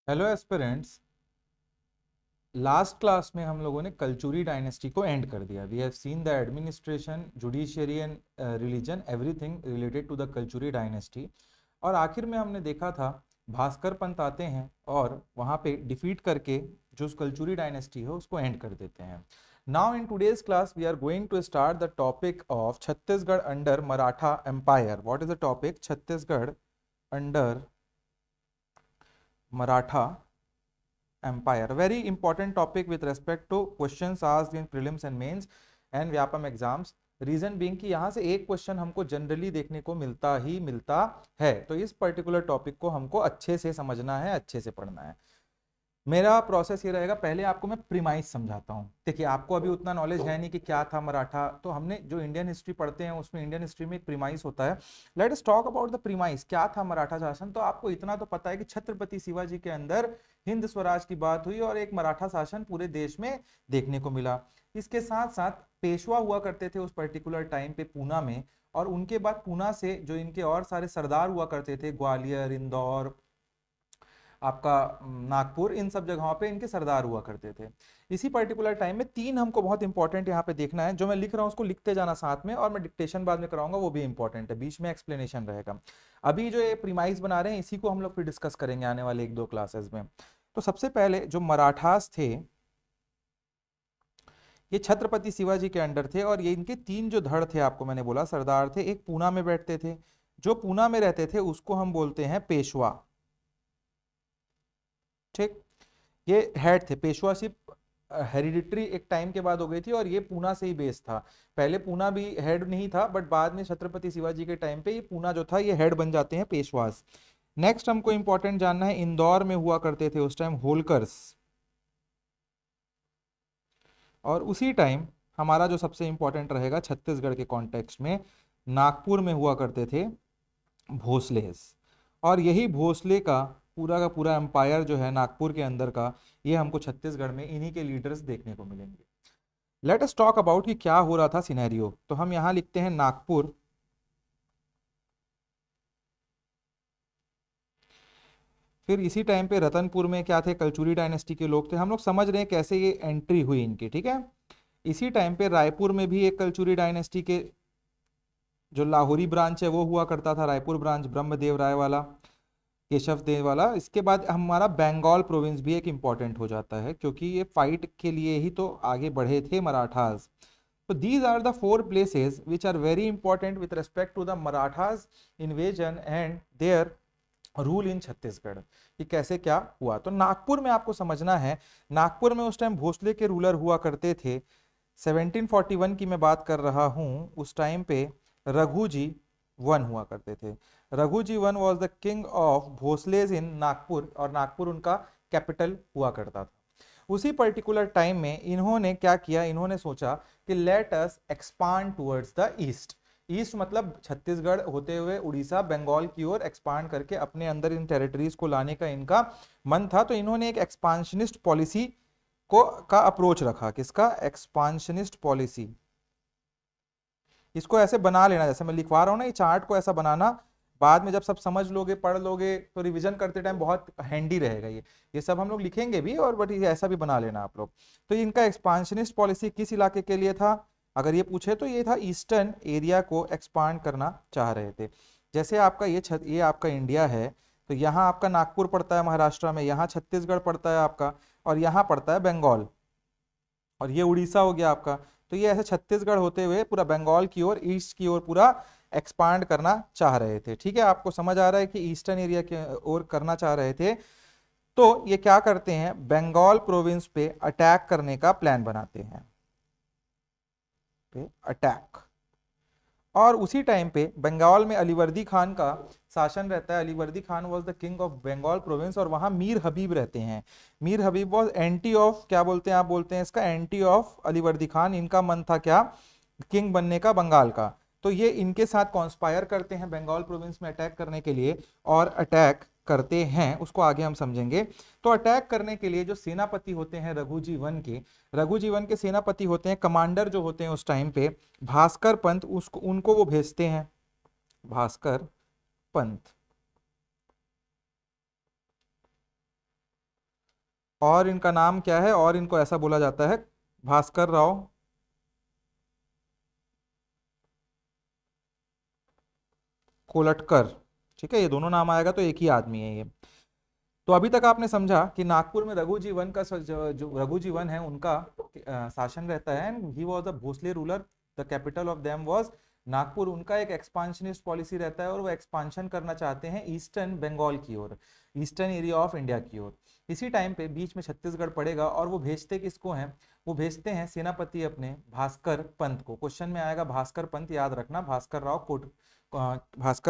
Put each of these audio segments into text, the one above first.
Hello aspirants. Last class में हम लोगों ने कलचुरी डायनेस्टी को एंड कर दिया। We have seen the administration, judiciary and religion, everything related to the Kalachuri dynasty. और आखिर में हमने देखा था भास्कर पंत आते हैं और वहां पे डिफीट करके जो कलचुरी डायनेस्टी है उसको एंड कर देते हैं। Now in today's class we are going to start the topic of Chhattisgarh under Maratha empire. What is the topic? Chhattisgarh under Maratha empire, very important topic with respect to questions asked in prelims and mains and Vyapam exams. Reason being कि यहां से एक question हमको generally देखने को मिलता ही मिलता है, तो इस पर्टिकुलर टॉपिक को हमको अच्छे से समझना है, अच्छे से पढ़ना है। मेरा प्रोसेस ये रहेगा, पहले आपको मैं प्रीमाइस समझाता हूँ। देखिए, आपको अभी उतना नॉलेज है नहीं कि क्या था मराठा, तो हमने जो इंडियन हिस्ट्री पढ़ते हैं उसमें इंडियन हिस्ट्री में एक प्रीमाइस होता है। Let us talk about the premise. क्या था मराठा शासन? तो आपको इतना तो पता है कि छत्रपति शिवाजी के अंदर हिंद स्वराज की बात हुई और एक मराठा शासन पूरे देश में देखने को मिला। इसके साथ साथ पेशवा हुआ करते थे उस पर्टिकुलर टाइम पे पूना में, और उनके बाद पूना से जो इनके और सारे सरदार हुआ करते थे, ग्वालियर, इंदौर, आपका नागपुर, इन सब जगहों पे इनके सरदार हुआ करते थे। इसी पर्टिकुलर टाइम में तीन हमको बहुत इंपॉर्टेंट यहाँ पे देखना है। जो मैं लिख रहा हूँ उसको लिखते जाना साथ में, और मैं डिक्टेशन बाद में कराऊंगा, वो भी इंपॉर्टेंट है, बीच में एक्सप्लेनेशन रहेगा। अभी जो ये प्रीमाइस बना रहे हैं इसी को हम लोग फिर डिस्कस करेंगे आने वाले एक दो क्लासेस में। तो सबसे पहले जो मराठास थे, ये छत्रपति शिवाजी के अंडर थे, और ये इनके तीन जो धड़ थे, आपको मैंने बोला सरदार थे। एक पूना में बैठते थे, जो पूना में रहते थे उसको हम बोलते हैं पेशवा। ठीक, ये हेड थे। पेशवाशिप हेरिडिटरी एक टाइम के बाद हो गई थी, और ये पूना से ही बेस था। पहले पूना भी हेड नहीं था, बट बाद में छत्रपति शिवाजी के टाइम पे ये पूना जो था ये हेड बन जाते हैं पेशवास। नेक्स्ट हमको इंपॉर्टेंट जानना है, इंदौर में हुआ करते थे उस टाइम होलकर्स। और उसी टाइम हमारा जो सबसे इंपॉर्टेंट रहेगा छत्तीसगढ़ के कॉन्टेक्स्ट में, नागपुर में हुआ करते थे भोसलेस। और यही भोसले का पूरा एम्पायर जो है नागपुर के अंदर का, ये हमको छत्तीसगढ़ में इन्हीं के लीडर्स देखने को मिलेंगे। लेट अस टॉक अबाउट कि क्या हो रहा था सिनेरियो। तो हम यहां लिखते हैं नागपुर, फिर इसी टाइम पे रतनपुर में क्या थे? कलचुरी डायनेस्टी के लोग थे। हम लोग समझ रहे हैं कैसे ये एंट्री हुई इनकी, ठीक है। इसी टाइम पे रायपुर में भी एक कलचुरी डायनेस्टी के जो लाहौरी ब्रांच है वो हुआ करता था, रायपुर ब्रांच, ब्रह्मदेव राय वाला, केशव देव वाला। इसके बाद हमारा बंगाल प्रोविंस भी एक इंपॉर्टेंट हो जाता है, क्योंकि ये फाइट के लिए ही तो आगे बढ़े थे मराठास। तो these are the four places which are very important with respect to the Marathas invasion and their rule in Chhattisgarh, कि कैसे क्या हुआ। तो नागपुर में आपको समझना है, नागपुर में उस टाइम भोसले के रूलर हुआ करते थे। 1741 की मैं बात कर रहा हूं। उस टाइम पे रघु जी वन हुआ करते थे। Raghu ji one was the king of Bhonsles in Nagpur, और नागपुर उनका कैपिटल हुआ करता था। उसी पर्टिकुलर टाइम में इन्होंने क्या किया, इन्होंने सोचा कि let us expand towards the east. East मतलब छत्तीसगढ़ होते हुए उड़ीसा, बंगाल की ओर एक्सपांड करके अपने अंदर इन टेरिटरीज को लाने का इनका मन था। तो इन्होंने एक एक्सपांशनिस्ट पॉलिसी को का अप्रोच रखा। किसका? Expansionist policy. इसको ऐसे बना लेना, जैसे मैं लिखवा रहा हूँ ना, ये चार्ट को ऐसा बनाना। बाद में जब सब समझ लोगे, पढ़ लोगे, तो रिवीजन करते टाइम बहुत हैंडी रहेगा ये सब हम लोग लिखेंगे भी, और बट ये ऐसा भी बना लेना आप लोग। तो इनका एक्सपांशनिस्ट पॉलिसी किस इलाके के लिए था? अगर ये पूछे तो ये था ईस्टर्न एरिया को एक्सपांड करना चाह रहे थे। जैसे आपका ये आपका इंडिया है, तो यहाँ आपका नागपुर पड़ता है महाराष्ट्र में, यहाँ छत्तीसगढ़ पड़ता है आपका, और यहाँ पड़ता है बंगाल, और ये उड़ीसा हो गया आपका। तो ये ऐसे छत्तीसगढ़ होते हुए पूरा बंगाल की ओर, ईस्ट की ओर पूरा एक्सपांड करना चाह रहे थे। ठीक है, आपको समझ आ रहा है कि ईस्टर्न एरिया की ओर करना चाह रहे थे। तो ये क्या करते हैं, बंगाल प्रोविंस पे अटैक करने का प्लान बनाते हैं, पे अटैक। और उसी टाइम पे बंगाल में अलीवर्दी खान का शासन रहता है। Alivardi Khan was the king of Bengal province, और वहां मीर हबीब रहते हैं। Mir Habib was anti of, क्या बोलते हैं आप, बोलते हैं इसका एंटी ऑफ अलीवर्दी खान। इनका मन था क्या? किंग बनने का बंगाल का। तो ये इनके साथ कॉन्स्पायर करते हैं बंगाल प्रोविंस में अटैक करने के लिए, और अटैक करते हैं, उसको आगे हम समझेंगे। तो अटैक करने के लिए जो सेनापति होते हैं रघुजीवन के सेनापति होते हैं, कमांडर जो होते हैं उस टाइम पे, भास्कर पंत, उसको उनको वो भेजते हैं, भास्कर पंत। और इनका नाम क्या है, और इनको ऐसा बोला जाता है भास्कर राव कोलटकर। ठीक है, ये दोनों नाम आएगा तो एक ही आदमी है ये। तो अभी तक आपने समझा कि नागपुर में रघुजीवन का जो रघुजीवन है उनका शासन रहता है, and he was a Bhonsle ruler. The capital of them was Nagpur. उनका एक एक्सपांशनिस्ट पॉलिसी रहता है और वो एक्सपांशन करना चाहते हैं ईस्टर्न बंगाल की ओर, ईस्टर्न एरिया ऑफ इंडिया की ओर। इसी टाइम पे बीच में छत्तीसगढ़ पड़ेगा और वो भेजते किसको हैं, वो भेजते हैं सेनापति अपने भास्कर पंत को। क्वेश्चन में आएगा भास्कर पंत, याद रखना, भास्कर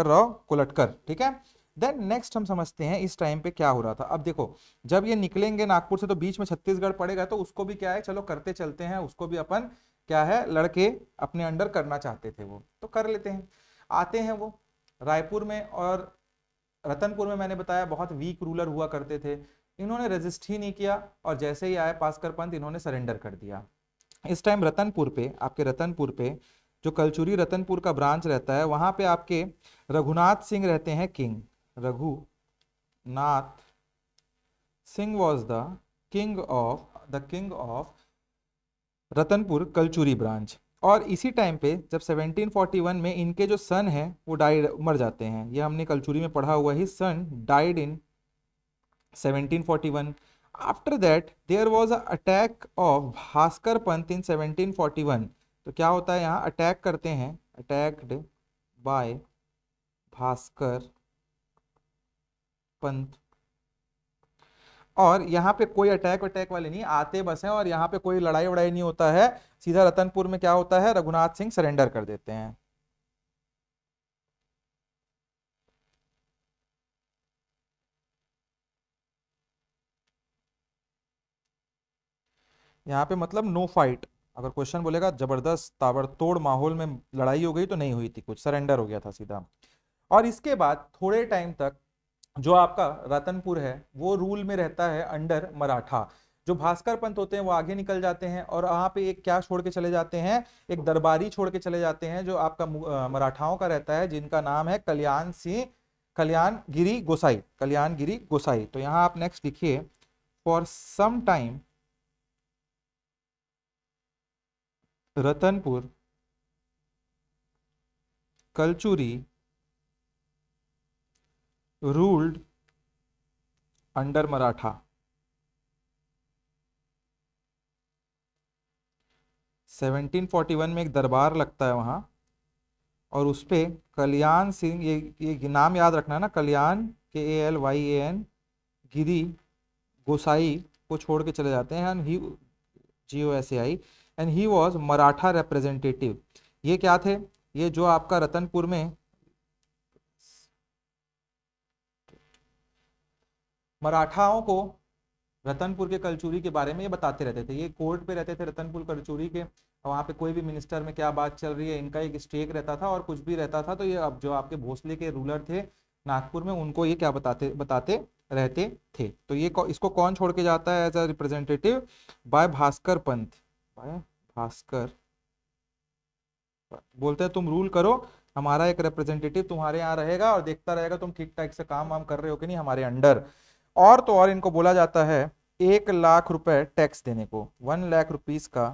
राव कोलटकर। ठीक है, देन नेक्स्ट हम समझते हैं इस टाइम पे क्या हो रहा था। अब देखो, जब ये निकलेंगे नागपुर से तो बीच में छत्तीसगढ़ पड़ेगा, तो उसको भी क्या है, चलो करते चलते हैं, उसको भी अपन क्या है, लड़के अपने अंडर करना चाहते थे वो, तो कर लेते हैं। आते हैं वो रायपुर में, और रतनपुर में मैंने बताया बहुत वीक रूलर हुआ करते थे, इन्होंने रेजिस्ट ही नहीं किया, और जैसे ही आए भास्कर पंत इन्होंने सरेंडर कर दिया। इस टाइम रतनपुर पे, आपके रतनपुर पे जो कलचुरी रतनपुर का ब्रांच रहता है, वहां पे आपके रघुनाथ सिंह रहते हैं king. Raghunath Singh was the king of Ratanpur Kalachuri branch. और इसी टाइम पे जब 1741 में इनके जो सन है वो डाइड, मर जाते हैं, ये हमने कलचुरी में पढ़ा हुआ, he son died in 1741। After that there was a attack of Bhaskar Pant in 1741। तो क्या होता है, यहाँ अटैक करते हैं, अटैक्ड बाय भास्कर पंत। और यहाँ पे कोई अटैक वटैक वाले नहीं आते बस हैं, और यहाँ पे कोई लड़ाई वड़ाई नहीं होता है, सीधा रतनपुर में क्या होता है, रघुनाथ सिंह सरेंडर कर देते हैं। यहाँ पे मतलब नो फाइट, अगर क्वेश्चन बोलेगा जबरदस्त ताबड़तोड़ माहौल में लड़ाई हो गई तो नहीं हुई थी, कुछ सरेंडर हो गया था सीधा। और इसके बाद थोड़े टाइम तक जो आपका रतनपुर है वो रूल में रहता है अंडर मराठा। जो भास्कर पंत होते हैं वो आगे निकल जाते हैं, और वहां पे एक क्या छोड़ के चले जाते हैं, एक दरबारी छोड़ के चले जाते हैं जो आपका मराठाओं का रहता है, जिनका नाम है कल्याण सिंह, कल्याणगिरी गोसाई, कल्याणगिरी गोसाई। तो यहाँ आप नेक्स्ट लिखिए, for some time Ratanpur Kalachuri ruled under Maratha. 1741 में एक दरबार लगता है वहां, और उस पे कल्याण सिंह, ये नाम याद रखना है ना, कल्याण KALYAN गिरी गोसाई को छोड़ के चले जाते हैं, and he GOSAI, and he was Maratha representative. ये क्या थे, ये जो आपका रतनपुर में मराठाओं को रतनपुर के कलचुरी के बारे में ये बताते रहते थे, ये कोर्ट पे रहते थे रतनपुर कलचुरी के, वहां पे कोई भी मिनिस्टर में क्या बात चल रही है, इनका एक स्टेक रहता था और कुछ भी रहता था, तो ये अब जो आपके भोसले के रूलर थे नागपुर में, उनको ये क्या बताते बताते रहते थे। तो ये इसको कौन छोड़ के जाता है as a representative, by Bhaskar Pant, by Bhaskar, बोलते हैं तुम रूल करो, हमारा एक रिप्रेजेंटेटिव तुम्हारे यहाँ रहेगा और देखता रहेगा तुम ठीक ठाक से काम वाम कर रहे हो कि नहीं हमारे अंडर। और तो और इनको बोला जाता है 1 लाख रुपए टैक्स देने को, 1 लाख रुपीज का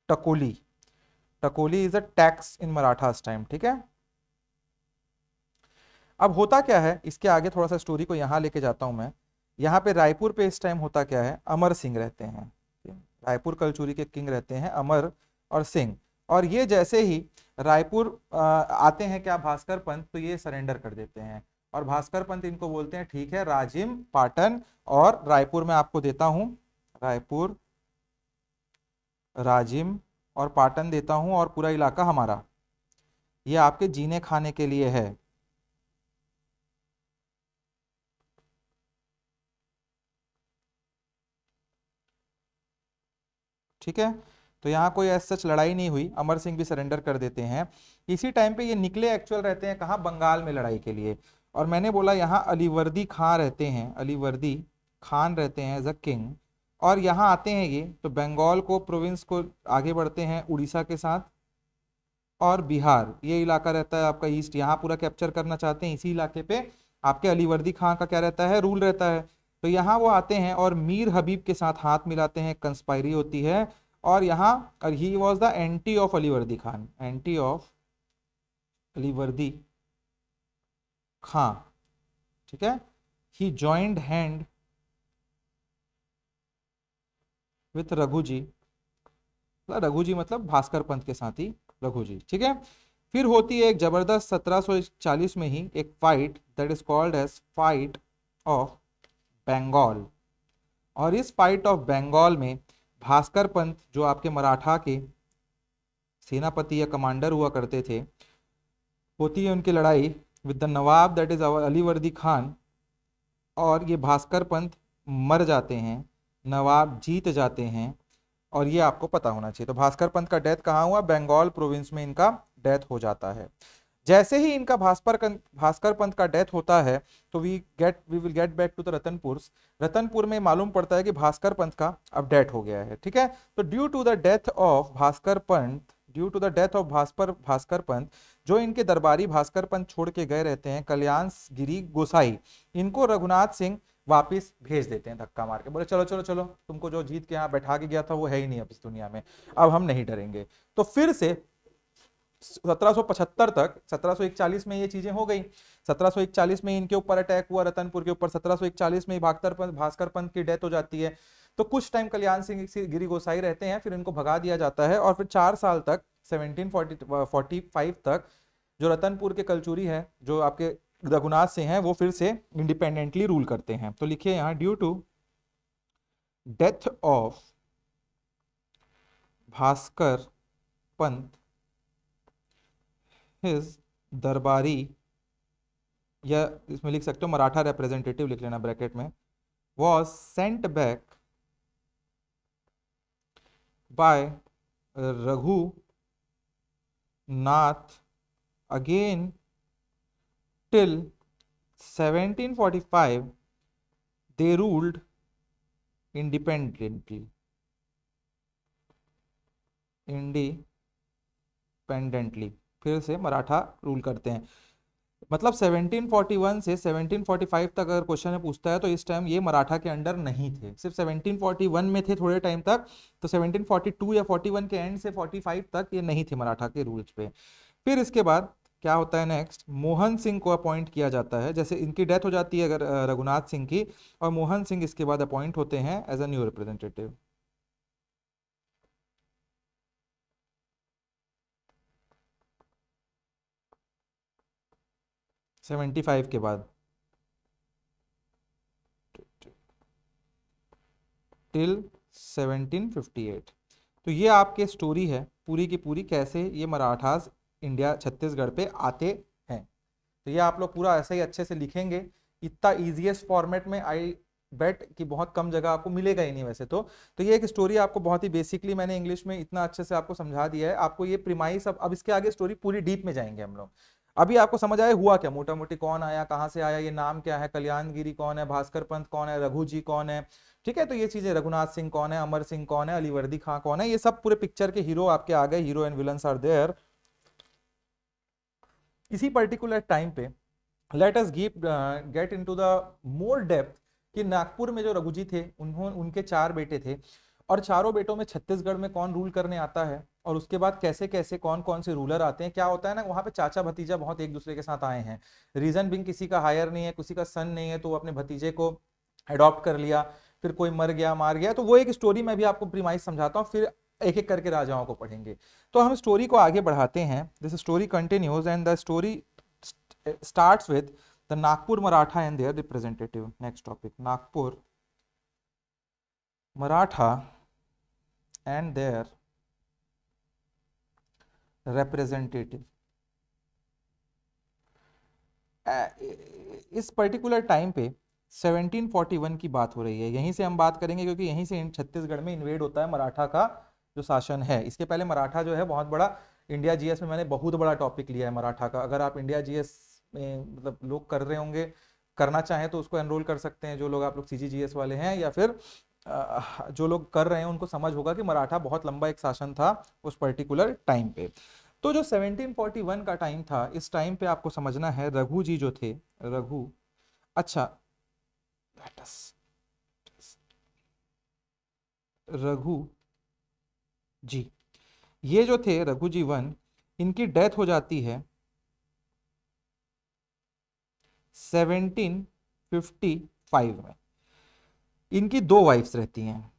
Takoli. Takoli is a tax in Marathas time. ठीक है, अब होता क्या है, इसके आगे थोड़ा सा स्टोरी को यहाँ लेके जाता हूं मैं। यहाँ पे रायपुर पे इस टाइम होता क्या है, अमर सिंह रहते हैं, रायपुर कलचुरी के किंग रहते हैं अमर और सिंह। और ये जैसे ही रायपुर आते हैं क्या भास्कर पंत, तो ये सरेंडर कर देते हैं, और भास्कर पंत इनको बोलते हैं ठीक है राजिम पाटन और रायपुर में आपको देता हूं, रायपुर राजिम और पाटन देता हूं, और पूरा इलाका हमारा, ये आपके जीने खाने के लिए है। ठीक है, तो यहाँ कोई ऐसा सच लड़ाई नहीं हुई, अमर सिंह भी सरेंडर कर देते हैं। इसी टाइम पे ये निकले एक्चुअल रहते हैं कहाँ, बंगाल में लड़ाई के लिए। और मैंने बोला यहाँ अलीवर्दी खान रहते हैं, अलीवर्दी खान रहते हैं एज अ किंग। और यहाँ आते हैं ये, तो बंगाल को प्रोविंस को आगे बढ़ते हैं उड़ीसा के साथ, और बिहार ये इलाका रहता है आपका ईस्ट, यहाँ पूरा कैप्चर करना चाहते हैं इसी इलाके पे। आपके अलीवर्दी खां का क्या रहता है, रूल रहता है। तो यहाँ वो आते हैं और मीर हबीब के साथ हाथ मिलाते हैं, कंस्पायरी होती है। और यहाँ और he was the anti of Alivardi Khan, anti of Alivardi Khan, ठीक है। He joined hand with Raghu ji, Raghu ji मतलब भास्कर पंत के साथ ही रघु जी, ठीक है। फिर होती है एक जबरदस्त 1740 में ही एक fight that is called as fight of Bengal. और इस फाइट ऑफ बंगाल में भास्कर पंत जो आपके मराठा के सेनापति या कमांडर हुआ करते थे, होती है उनकी लड़ाई with the Nawab that is Alivardi Khan. और ये भास्कर पंत मर जाते हैं, नवाब जीत जाते हैं। और ये आपको पता होना चाहिए। तो भास्कर पंत का डेथ कहाँ हुआ, बंगाल प्रोविंस में इनका डेथ हो जाता है। जैसे ही इनका भास्कर पंत का डेथ होता है तो we will get back to the Ratanpur. Ratanpur में मालूम पड़ता है कि भास्कर पंत का अब डेथ हो गया है, ठीक है। तो due to the death of Bhaskar Pant, due to the death of Bhaskar Pant, जो इनके दरबारी भास्कर पंत छोड़ के गए रहते हैं, कल्याण गिरी गोसाई, इनको रघुनाथ सिंह वापिस भेज देते हैं धक्का मार के। बोले चलो चलो चलो, तुमको जो जीत के यहाँ बैठा के गया था वो है ही नहीं अब इस दुनिया में, अब हम नहीं डरेंगे। तो फिर से 1775 तक, 1741 में ये चीजें हो गई। 1741 में इनके ऊपर अटैक हुआ रतनपुर के ऊपर, 1741 में भास्कर पंत की डेथ हो जाती है। तो कुछ टाइम कल्याण सिंह गिरी गोसाई रहते हैं, फिर इनको भगा दिया जाता है। और फिर 4 साल तक 1745 तक जो रतनपुर के कलचुरी है, जो आपके रघुनाथ सिंह हैं, वो फिर से इंडिपेंडेंटली रूल करते हैं। तो लिखिए यहां, due to death of Bhaskar Pant, his darbari, या इसमें लिख सकते हो मराठा रिप्रेजेंटेटिव लिख लेना ब्रैकेट में, was sent back by Raghunath again till 1745 they ruled independently, फिर से मराठा रूल करते हैं। मतलब 1741 से 1745 तक अगर क्वेश्चन में पूछता है तो इस टाइम ये मराठा के अंडर नहीं थे, सिर्फ 1741 में थे थोड़े टाइम तक। तो 1742 या 41 के एंड से 45 तक ये नहीं थे मराठा के रूल्स पे। फिर इसके बाद क्या होता है नेक्स्ट, मोहन सिंह को अपॉइंट किया जाता है। जैसे इनकी डेथ हो जाती है अगर रघुनाथ सिंह की, और मोहन सिंह इसके बाद अपॉइंट होते हैं as a new representative. Seventy five के बाद टिल 1758। तो ये आपके स्टोरी है पूरी की पूरी, कैसे ये मराठास इंडिया छत्तीसगढ़ पे आते हैं। तो ये आप लोग पूरा ऐसे ही अच्छे से लिखेंगे। इतना इजीएस्ट फॉर्मेट में आई बेट कि बहुत कम जगह आपको मिलेगा ही नहीं वैसे तो ये एक स्टोरी आपको बहुत ही बेसिकली मैंने इंग्लिश में इतना अच्छे से आपको समझा दिया है। आपको ये प्रीमाइस, अब इसके आगे स्टोरी पूरी डीप में जाएंगे हम लोग। अभी आपको समझ आया हुआ क्या, मोटा मोटी कौन आया, कहाँ से आया, ये नाम क्या है, कल्याणगिरी कौन है, भास्कर पंत कौन है, रघु जी कौन है, ठीक है। तो ये चीजें, रघुनाथ सिंह कौन है, अमर सिंह कौन है, अलीवर्दी खां कौन है, ये सब पूरे पिक्चर के हीरो आपके आ गए, hero and villains are there. इसी पर्टिकुलर टाइम पे let us get into the more depth कि नागपुर में जो रघुजी थे, उनके 4 बेटे थे, और चारों बेटों में छत्तीसगढ़ में कौन रूल करने आता है, और उसके बाद कैसे कैसे कौन कौन से रूलर आते हैं। क्या होता है ना, वहां पे चाचा भतीजा बहुत एक दूसरे के साथ आए हैं, रीजन बिंग किसी का हायर नहीं है, किसी का सन नहीं है, तो वो अपने भतीजे को अडॉप्ट कर लिया, फिर कोई मर गया मार गया। तो वो एक स्टोरी मैं भी आपको प्रीमाइस समझाता हूँ, फिर एक एक करके राजाओं को पढ़ेंगे। तो हम स्टोरी को आगे बढ़ाते हैं। This story continues and the story starts with the Nagpur Maratha and their representative. Next topic, Nagpur Maratha and their representative. इस पर्टिकुलर टाइम पे 1741 की बात हो रही है, यहीं से हम बात करेंगे क्योंकि यहीं से छत्तीसगढ़ में इन्वेड होता है मराठा का जो शासन है। इसके पहले मराठा जो है बहुत बड़ा, इंडिया जीएस में मैंने बहुत बड़ा टॉपिक लिया है मराठा का। अगर आप इंडिया जीएस में मतलब लोग कर रहे होंगे, करना चाहें तो उसको एनरोल कर सकते हैं, जो लोग आप लोग सीजीजीएस वाले हैं, या फिर जो लोग कर रहे हैं उनको समझ होगा कि मराठा बहुत लंबा एक शासन था उस पर्टिकुलर टाइम पे। तो जो 1741 का टाइम था, इस टाइम पे आपको समझना है रघु जी जो थे, रघु अच्छा, let us रघु जी, ये जो थे रघु जी वन, इनकी डेथ हो जाती है 1755 में। इनकी दो वाइफ्स रहती हैं।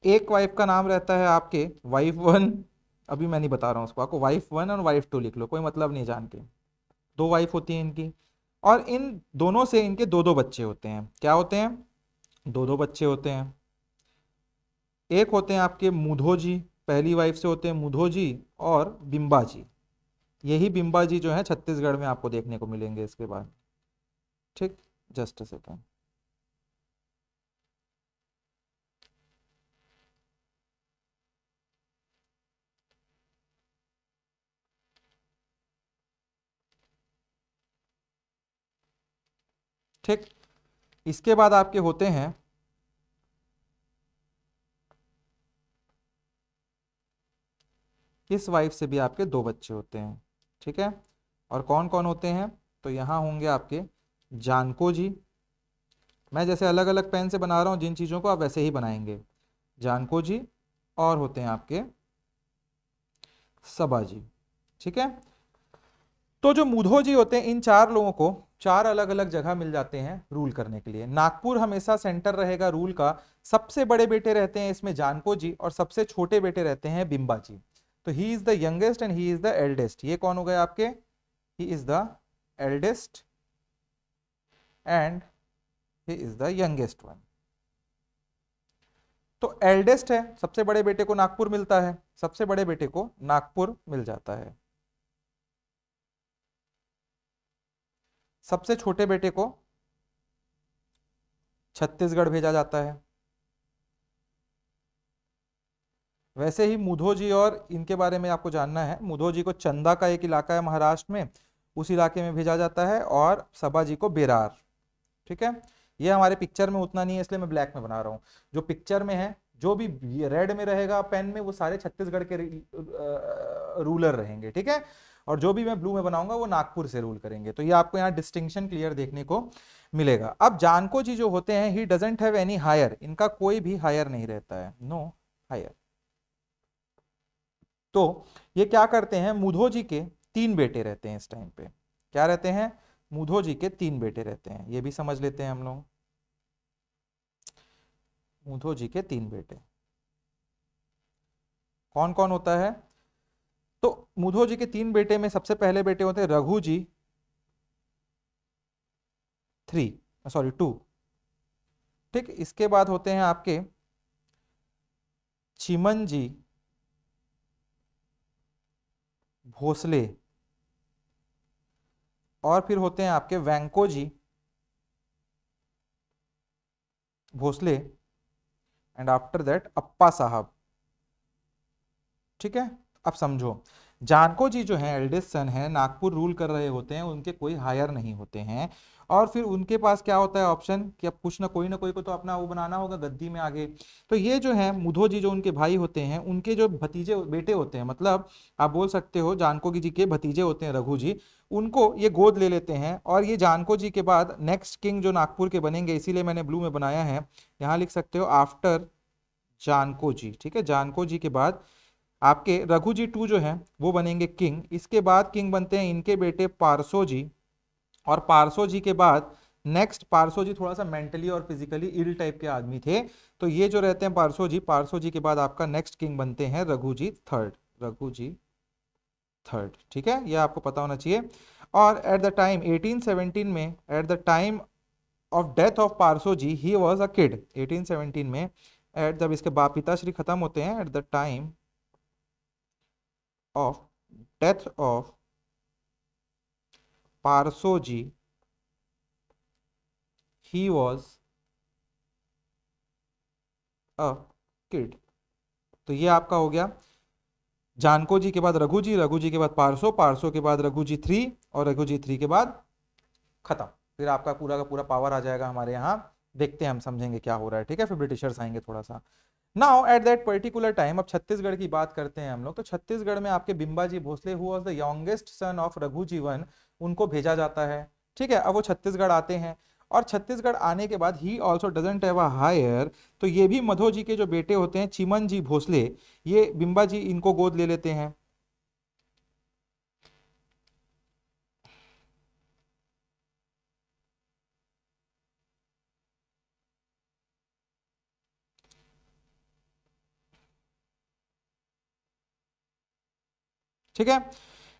एक वाइफ का नाम रहता है आपके वाइफ वन, अभी मैं नहीं बता रहा हूं उसको, आपको वाइफ वन और वाइफ टू लिख लो, कोई मतलब नहीं जान के। दो वाइफ होती हैं इनकी, और इन दोनों से इनके दो दो बच्चे होते हैं। क्या होते हैं? दो दो बच्चे होते हैं। एक होते हैं आपके मुधो जी, पहली वाइफ से होते हैं मुधो जी और बिंबा जी। यही बिंबा जी जो है छत्तीसगढ़ में आपको देखने को मिलेंगे इसके बाद। ठीक, जस्ट अ सेकेंड। ठीक, इसके बाद आपके होते हैं इस वाइफ से भी आपके दो बच्चे होते हैं। ठीक है, और कौन कौन होते हैं? तो यहाँ होंगे आपके जानको जी। मैं जैसे अलग अलग पेन से बना रहा हूँ जिन चीज़ों को, आप वैसे ही बनाएंगे। जानको जी, और होते हैं आपके सबा जी। ठीक है, तो जो मुधो जी होते हैं, इन चार लोगों को चार अलग अलग जगह मिल जाते हैं रूल करने के लिए। नागपुर हमेशा सेंटर रहेगा रूल का। सबसे बड़े बेटे रहते हैं इसमें जानको जी, और सबसे छोटे बेटे रहते हैं बिंबा जी। तो he is the youngest and he is the eldest. ये कौन हो गए आपके? He is the eldest and he is the youngest one. तो एल्डेस्ट है, सबसे बड़े बेटे को नागपुर मिलता है, सबसे बड़े बेटे को नागपुर मिल जाता है। सबसे छोटे बेटे को छत्तीसगढ़ भेजा जाता है। वैसे ही मुधो जी, और इनके बारे में आपको जानना है, मुधो जी को चंदा का एक इलाका है महाराष्ट्र में, उस इलाके में भेजा जाता है, और सबा जी को बेरार। ठीक है, ये हमारे पिक्चर में उतना नहीं है इसलिए मैं ब्लैक में बना रहा हूँ। जो पिक्चर में है, जो भी रेड में रहेगा पेन में, वो सारे छत्तीसगढ़ के रूलर रहेंगे। ठीक है, और जो भी मैं ब्लू में बनाऊंगा वो नागपुर से रूल करेंगे। तो ये आपको यहाँ डिस्टिंक्शन क्लियर देखने को मिलेगा। अब जानको जी जो होते हैं, he doesn't have any heir, इनका कोई भी हायर नहीं रहता है, नो हायर। तो ये क्या करते हैं, मुधो जी के तीन बेटे रहते हैं इस टाइम पे। क्या रहते हैं? मुधो जी के तीन बेटे रहते हैं, ये भी समझ लेते हैं हम लोग। मुधो जी के तीन बेटे कौन कौन होता है? तो मुधो जी के तीन बेटे में सबसे पहले बेटे होते हैं रघु जी थ्री, सॉरी टू। ठीक, इसके बाद होते हैं आपके चिमन जी भोसले, और फिर होते हैं आपके वैंको जी भोसले, एंड आफ्टर दैट अप्पा साहब। ठीक है, अब समझो, जानको जी जो है एल्डेस्ट सन है, नागपुर रूल कर रहे होते हैं, उनके कोई हायर नहीं होते हैं। और फिर उनके पास क्या होता है ऑप्शन, कि अब कुछ ना कोई को तो अपना वो बनाना होगा गद्दी में आगे। तो ये जो है मुधो जी, जो उनके भाई होते हैं, उनके जो भतीजे बेटे होते हैं, मतलब आप बोल सकते हो जानको जी के भतीजे होते हैं रघु जी, उनको ये गोद ले लेते हैं। और ये जानको जी के बाद नेक्स्ट किंग जो नागपुर के बनेंगे, इसीलिए मैंने ब्लू में बनाया है, यहाँ लिख सकते हो आफ्टर जानको जी। ठीक है, जानको जी के बाद आपके रघु जी टू जो है वो बनेंगे किंग। इसके बाद किंग बनते हैं इनके बेटे पारसो जी, और पारसो जी के बाद नेक्स्ट, पारसो जी थोड़ा सा मेंटली और फिजिकली इल टाइप के आदमी थे, तो ये जो रहते हैं पारसो जी, पारसो जी के बाद आपका नेक्स्ट किंग बनते हैं रघु जी थर्ड, रघु जी थर्ड। ठीक है, ये आपको पता होना चाहिए। और एट द टाइम 1817 में, at the time of death of Parso ji, he was a kid. 1817 में जब इसके बाप पिताश्री खत्म होते हैं, at the time of death of Parso ji, he was a kid। तो ये आपका हो गया जानको जी के बाद रघु जी, रघु जी के बाद पारसो, पारसो के बाद रघु जी थ्री, और रघु जी थ्री के बाद खत्म। फिर आपका पूरा का पूरा पावर आ जाएगा हमारे यहाँ। देखते हैं, हम समझेंगे क्या हो रहा है। ठीक है, फिर ब्रिटिशर्स आएंगे थोड़ा सा। Now at that particular time, अब छत्तीसगढ़ की बात करते हैं हम लोग, तो छत्तीसगढ़ में आपके Bimbaji Bhonsle who was the youngest son of रघुजीवन, उनको भेजा जाता है। ठीक है, अब वो छत्तीसगढ़ आते हैं, और छत्तीसगढ़ आने के बाद he also doesn't have a heir, तो ये भी मधो जी के जो बेटे होते हैं चिमन जी भोसले, ये बिंबाजी इनको गोद ले लेते हैं। ठीक है,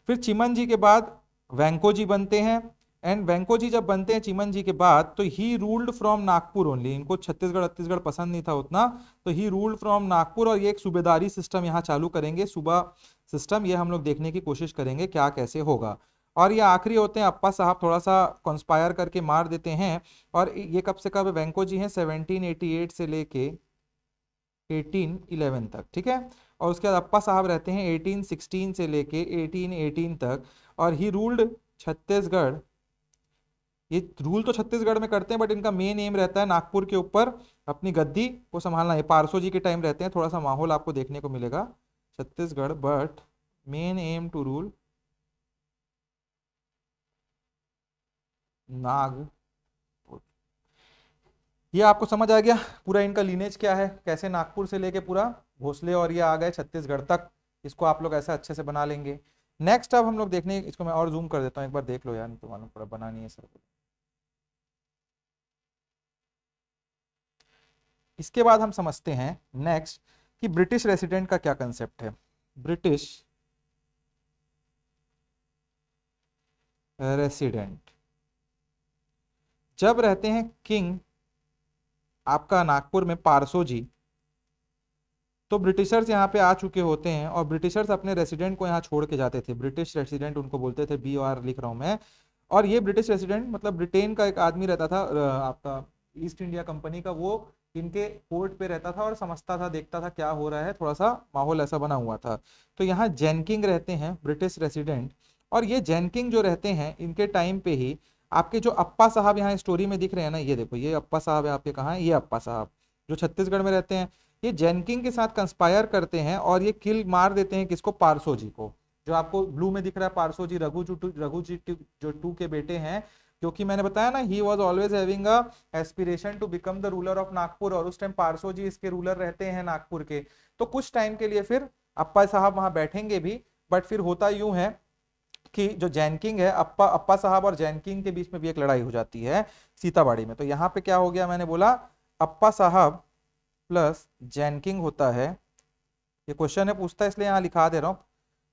फिर चिमन जी के बाद वेंको जी बनते हैं, एंड वेंको जी जब बनते हैं चिमन जी के बाद, तो he ruled from Nagpur only, इनको छत्तीसगढ़ पसंद नहीं था उतना, तो ही रूल्ड फ्रॉम नागपुर, और ये एक सूबेदारी सिस्टम यहाँ चालू करेंगे, सूबा सिस्टम, ये हम लोग देखने की कोशिश करेंगे क्या कैसे होगा। और ये आखिरी होते हैं अप्पा साहब, थोड़ा सा कॉन्स्पायर करके मार देते हैं, और ये कब से कब, वेंको जी हैं 1788 से लेके 1811 तक। ठीक है, और उसके बाद अप्पा साहब रहते हैं 1816 से लेके 1818 तक, और ही रूल्ड छत्तीसगढ़, ये रूल तो छत्तीसगढ़ में करते हैं, बट इनका मेन एम रहता है नागपुर के ऊपर अपनी गद्दी को संभालना है। पारसो जी के टाइम रहते हैं, थोड़ा सा माहौल आपको देखने को मिलेगा Chhattisgarh, but main aim to rule नाग। ये आपको समझ आ गया पूरा इनका लीनेज क्या है, कैसे नागपुर से लेके पूरा भोसले और ये आ गए छत्तीसगढ़ तक, इसको आप लोग ऐसा अच्छे से बना लेंगे। नेक्स्ट अब हम लोग देखने, इसको मैं और जूम कर देता हूँ, एक बार देख लो यार, नहीं तो मालूम पड़ा बना नहीं है सर। इसके बाद हम समझते हैं नेक्स्ट कि ब्रिटिश रेसिडेंट का क्या कंसेप्ट है। ब्रिटिश रेसिडेंट जब रहते हैं किंग आपका नागपुर में पारसो जी, तो ब्रिटिशर्स यहाँ पे आ चुके होते हैं, और ब्रिटिशर्स अपने रेसिडेंट को यहाँ छोड़ के जाते थे, ब्रिटिश रेसिडेंट उनको बोलते थे, BR लिख रहा हूँ मैं। और ये ब्रिटिश रेसिडेंट मतलब ब्रिटेन का एक आदमी रहता था, आपका ईस्ट इंडिया कंपनी का, वो इनके कोर्ट पे रहता था और समझता था, देखता था क्या हो रहा है, थोड़ा सा माहौल ऐसा बना हुआ था। तो यहाँ जैनकिंग रहते हैं ब्रिटिश रेसिडेंट, और ये जैनकिंग जो रहते हैं इनके टाइम पे ही आपके जो अप्पा साहब यहाँ स्टोरी में दिख रहे हैं ना, ये देखो, ये अप्पा साहब है आपके, कहाँ है ये अप्पा साहब, जो छत्तीसगढ़ में रहते हैं, ये जैनकिंग के साथ कंस्पायर करते हैं, और ये किल मार देते हैं किसको, पारसो जी को, जो आपको ब्लू में दिख रहा है पारसो जी, रघु जी जो टू के बेटे हैं, क्योंकि मैंने बताया ना he was always having a aspiration to become the ruler of Nagpur, और उस टाइम पारसो जी इसके रूलर रहते हैं नागपुर के। तो कुछ टाइम के लिए फिर अप्पा साहब वहां बैठेंगे भी, बट फिर होता यूं है कि जो जैनकिंग है, अप्पा अप्पा साहब और जैनकिंग के बीच में भी एक लड़ाई हो जाती है सीताबाड़ी में। तो यहाँ पे क्या हो गया, मैंने बोला अप्पा साहब प्लस जैनकिंग होता है, ये क्वेश्चन है पूछता है इसलिए यहाँ लिखा दे रहा हूँ,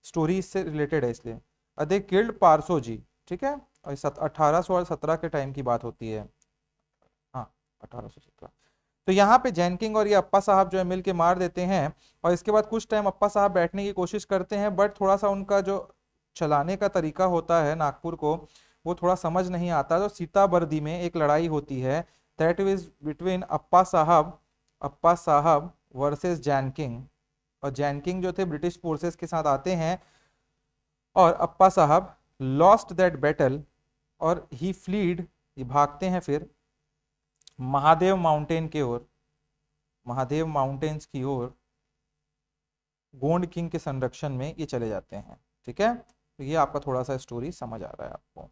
स्टोरी इससे रिलेटेड है इसलिए। दे किल्ड पारसो जी, ठीक है, और 1817 के टाइम की बात होती है, हाँ 1817। तो यहाँ पे जैन किंग और ये अप्पा साहब जो है मिल के मार देते हैं, और इसके बाद कुछ टाइम अप्पा साहब बैठने की कोशिश करते हैं, बट थोड़ा सा उनका जो चलाने का तरीका होता है नागपुर को, वो थोड़ा समझ नहीं आता। तो सीताबर्दी में एक लड़ाई होती है, दैट इज बिटवीन अप्पा साहब वर्सेस जैन किंग, और जैन किंग जो थे ब्रिटिश फोर्सेस के साथ आते हैं, और अप्पा साहब लॉस्ट दैट बैटल, और ही फ्लीड, ये भागते हैं फिर महादेव माउंटेन के ओर, महादेव माउंटेन्स की ओर, गोंड किंग के संरक्षण में ये चले जाते हैं। ठीक है, तो ये आपका थोड़ा सा स्टोरी समझ आ रहा है आपको,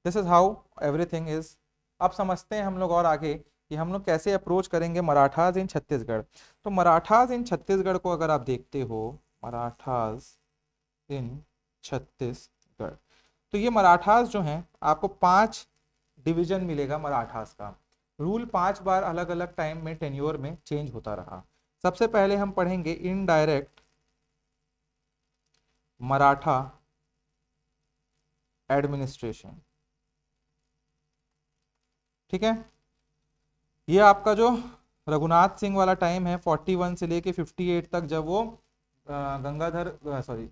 this is how everything is. अब समझते हैं हम लोग और आगे कि हम लोग कैसे अप्रोच करेंगे मराठाज इन छत्तीसगढ़। तो मराठाज इन छत्तीसगढ़ को अगर आप देखते हो, मराठाज इन छत्तीसगढ़, तो ये मराठास जो हैं आपको 5 डिवीजन मिलेगा मराठास का। रूल 5 बार अलग अलग टाइम में टेन्योर में चेंज होता रहा। सबसे पहले हम पढ़ेंगे इनडायरेक्ट मराठा एडमिनिस्ट्रेशन। ठीक है, ये आपका जो रघुनाथ सिंह वाला टाइम है 41 से लेके 58 तक, जब वो गंगाधर सॉरी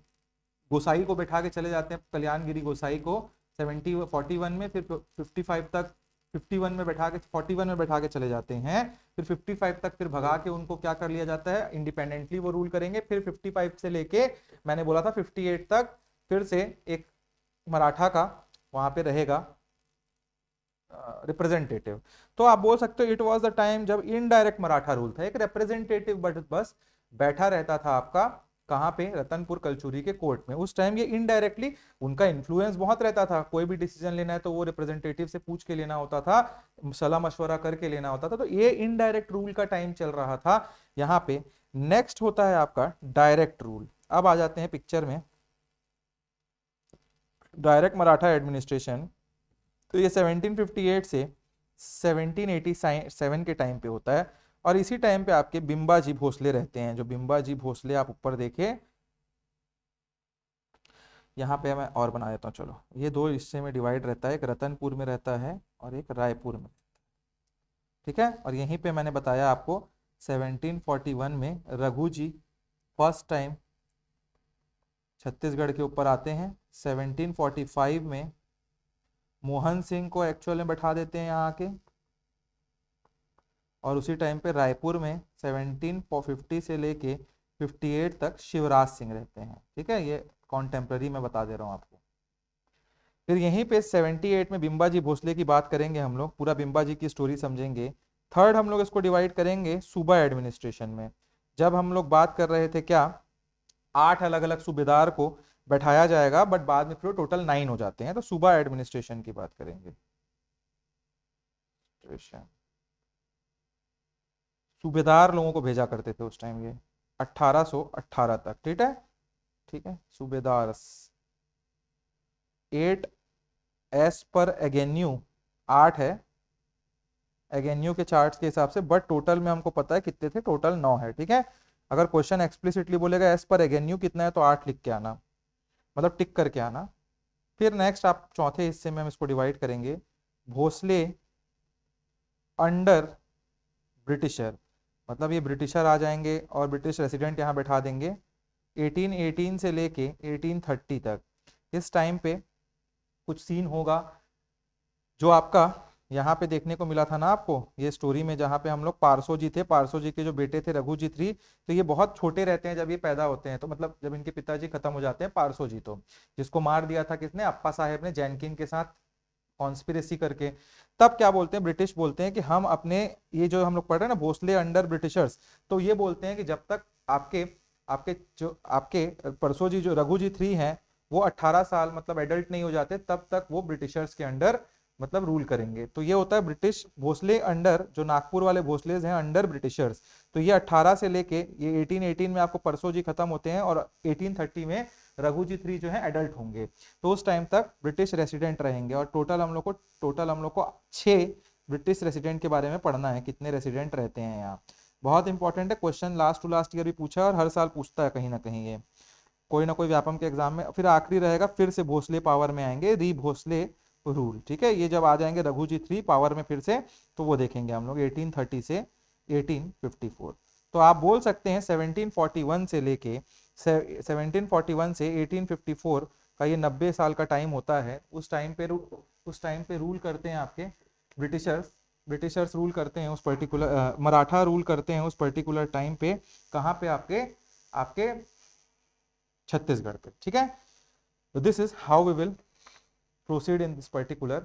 गोसाई को बैठा के चले जाते हैं, कल्याणगिरी गोसाई को 41 में, फिर 55 तक, 51 में बैठा के 41 में बैठा के चले जाते हैं, फिर 55 तक फिर भगा के उनको क्या कर लिया जाता है, इंडिपेंडेंटली वो रूल करेंगे। फिर 55 से लेके मैंने बोला था 58 तक फिर से एक मराठा का वहां पे रहेगा रिप्रेजेंटेटिव। तो आप बोल सकते हो इट वाज द टाइम जब इनडायरेक्ट मराठा रूल था, एक रिप्रेजेंटेटिव बट बस बैठा रहता था आपका कहाँ पे, रतनपुर कलचुरी के कोर्ट में। उस टाइम ये इनडायरेक्टली उनका इन्फ्लुएंस बहुत रहता था, कोई भी डिसीजन लेना है तो वो रिप्रेजेंटेटिव से पूछ के लेना होता था, सलाह मशवरा करके लेना होता था। तो ये इनडायरेक्ट रूल का टाइम चल रहा था यहाँ पे। नेक्स्ट होता है आपका डायरेक्ट रूल। अब आ जाते हैं पिक्चर में डायरेक्ट मराठा एडमिनिस्ट्रेशन। तो ये 1758 से 1787 के टाइम पे होता है, और इसी टाइम पे आपके बिंबाजी भोसले रहते हैं। जो बिंबाजी भोसले आप ऊपर देखे, यहाँ पे मैं और बना देता हूँ, चलो ये दो हिस्से में डिवाइड रहता है, एक रतनपुर में रहता है और एक रायपुर में, ठीक है। और यहीं पे मैंने बताया आपको 1741 में रघु जी फर्स्ट टाइम छत्तीसगढ़ के ऊपर आते हैं। 1745 में मोहन सिंह को एक्चुअल में बैठा देते हैं यहाँ आके, और उसी टाइम पे रायपुर में 1750 से लेके 58 तक शिवराज सिंह रहते हैं, ठीक है। ये कॉन्टेम्प्ररी में बता दे रहा हूँ आपको। फिर यहीं पे 78 में बिंबाजी भोसले की बात करेंगे हम लोग, पूरा बिंबाजी की स्टोरी समझेंगे। थर्ड हम लोग इसको डिवाइड करेंगे सूबा एडमिनिस्ट्रेशन में। जब हम लोग बात कर रहे थे क्या, 8 अलग अलग सूबेदार को बैठाया जाएगा, बट बाद में फिर टोटल 9 हो जाते हैं, तो सूबा एडमिनिस्ट्रेशन की बात करेंगे। सूबेदार लोगों को भेजा करते थे उस टाइम, ये 1818 तक, ठीक है, ठीक है। सूबेदार 8 एस पर एगेन्यू 8 है एगेन्यू के चार्ट्स के हिसाब से, बट टोटल में हमको पता है कितने थे, टोटल 9 है, ठीक है। अगर क्वेश्चन एक्सप्लिसिटली बोलेगा एस पर एगेन्यू कितना है तो 8 लिख के आना, मतलब टिक करके आना। फिर नेक्स्ट आप चौथे हिस्से में हम इसको डिवाइड करेंगे, भोसले अंडर ब्रिटिशर, मतलब ये ब्रिटिशर आ जाएंगे और ब्रिटिश रेसिडेंट यहाँ बैठा देंगे 1818 से लेके 1830 तक। इस टाइम पे कुछ सीन होगा जो आपका यहाँ पे देखने को मिला था ना आपको ये स्टोरी में, जहाँ पे हम लोग पारसो जी थे, पारसो जी के जो बेटे थे रघु जी थ्री, तो ये बहुत छोटे रहते हैं जब ये पैदा होते हैं, तो मतलब जब इनके पिताजी खत्म हो जाते हैं पारसो जी, तो जिसको मार दिया था किसने, अप्पा साहेब ने जैनकिन के साथ कॉन्स्पिरेसी करके। तब क्या बोलते हैं ब्रिटिश, बोलते हैं कि हम अपने, ये जो हम लोग पढ़ रहे हैं ना भोसले अंडर ब्रिटिशर्स, तो ये बोलते हैं कि जब तक आपके आपके जो आपके परसो जी जो रघु जी थ्री हैं वो 18 साल मतलब एडल्ट नहीं हो जाते, तब तक वो ब्रिटिशर्स के अंडर मतलब रूल करेंगे। तो ये होता है ब्रिटिश भोसले अंडर, जो नागपुर वाले भोसलेज हैं अंडर ब्रिटिशर्स। तो ये 18 से लेके ये 1818 में आपको परसो जी खत्म होते हैं, और 1830 में रघु जी थ्री जो है एडल्ट होंगे, तो उस टाइम तक ब्रिटिश रेसिडेंट रहेंगे। और टोटल हम लोग को 6 ब्रिटिश रेसिडेंट के बारे में पढ़ना है, कितने रेसिडेंट रहते हैं यहाँ। बहुत इंपॉर्टेंट है question, last to last year भी पूछा है और हर साल पूछता है कहीं ना कहीं ये, कोई ना कोई व्यापम के एग्जाम में। फिर आखिरी रहेगा, फिर से भोसले पावर में आएंगे, री भोसले रूल, ठीक है। ये जब आ जाएंगे रघु जी थ्री पावर में फिर से, तो वो देखेंगे हम लोग 1830 से 1854। तो आप बोल सकते हैं 1741 से लेके 1741 से 1854 का ये 90 साल का टाइम होता है। उस टाइम पे रूल करते हैं आपके ब्रिटिशर्स, ब्रिटिशर्स रूल करते हैं उस पर्टिकुलर, मराठा रूल करते हैं उस पर्टिकुलर टाइम पे, कहाँ पे, आपके आपके छत्तीसगढ़ पे, ठीक है। तो this is how we will proceed in this particular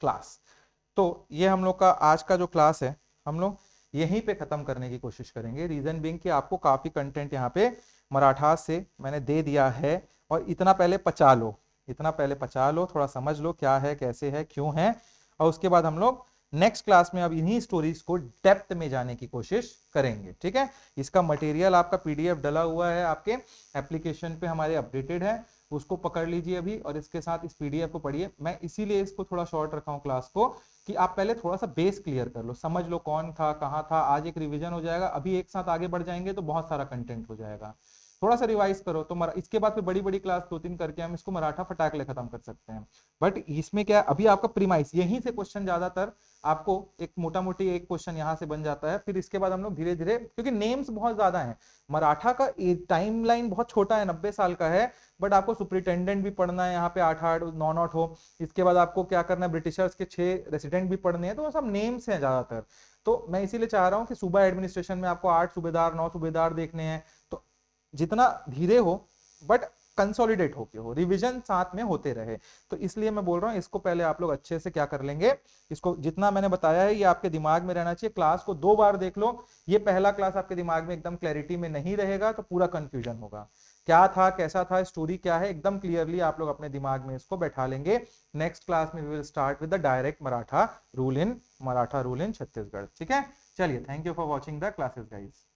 class. तो ये हम लोग का आज का जो क्लास है हम लोग यहीं पे खत्म करने की कोशिश करेंगे, रीजन बिंग कि आपको काफी कंटेंट यहाँ पे मराठा से मैंने दे दिया है, और इतना पहले पचा लो, इतना पहले पचा लो, थोड़ा समझ लो क्या है कैसे है क्यों है, और उसके बाद हम लोग नेक्स्ट क्लास में अब इन्हीं स्टोरीज को डेप्थ में जाने की कोशिश करेंगे, ठीक है। इसका मटेरियल आपका पीडीएफ डला हुआ है आपके एप्लीकेशन पे, हमारे अपडेटेड है, उसको पकड़ लीजिए अभी, और इसके साथ इस पीडीएफ को पढ़िए। मैं इसीलिए इसको थोड़ा शॉर्ट रखा हूँ क्लास को, कि आप पहले थोड़ा सा बेस क्लियर कर लो, समझ लो कौन था कहाँ था। आज एक रिवीजन हो जाएगा, अभी एक साथ आगे बढ़ जाएंगे तो बहुत सारा कंटेंट हो जाएगा, थोड़ा सा रिवाइज करो तो इसके बाद फिर बड़ी बड़ी क्लास 2-3 करके हम इसको मराठा फटाकले खत्म कर सकते हैं। बट इसमें क्या, अभी आपका प्रीमाइस यहीं से क्वेश्चन ज्यादातर आपको एक मोटा मोटी एक क्वेश्चन यहाँ से बन जाता है, फिर इसके बाद हम लोग धीरे धीरे, क्योंकि नेम्स बहुत ज्यादा हैं, मराठा का टाइम लाइन बहुत छोटा है, 90 साल का है, बट आपको सुपरिटेंडेंट भी पढ़ना है यहाँ पे 8-8 9 हो, इसके बाद आपको क्या करना है, ब्रिटिशर्स के 6 रेसिडेंट भी पढ़ने हैं, तो वो सब नेम्स हैं ज्यादातर। तो मैं इसीलिए चाह रहा हूँ कि सूबा एडमिनिस्ट्रेशन में आपको 8 सूबेदार 9 सूबेदार देखने हैं, तो जितना धीरे हो बट कंसोलिडेट होके हो, रिवीजन साथ में होते रहे। तो इसलिए मैं बोल रहा हूं इसको पहले आप लोग अच्छे से क्या कर लेंगे, इसको जितना मैंने बताया है ये आपके दिमाग में रहना चाहिए। क्लास को 2 बार देख लो, ये पहला क्लास आपके दिमाग में एकदम क्लैरिटी में नहीं रहेगा तो पूरा कंफ्यूजन होगा, क्या था कैसा था स्टोरी क्या है, एकदम क्लियरली आप लोग अपने दिमाग में इसको बैठा लेंगे। नेक्स्ट क्लास में we will start with the direct Maratha rule in Chhattisgarh. ठीक है, चलिए, thank you for watching the classes guys.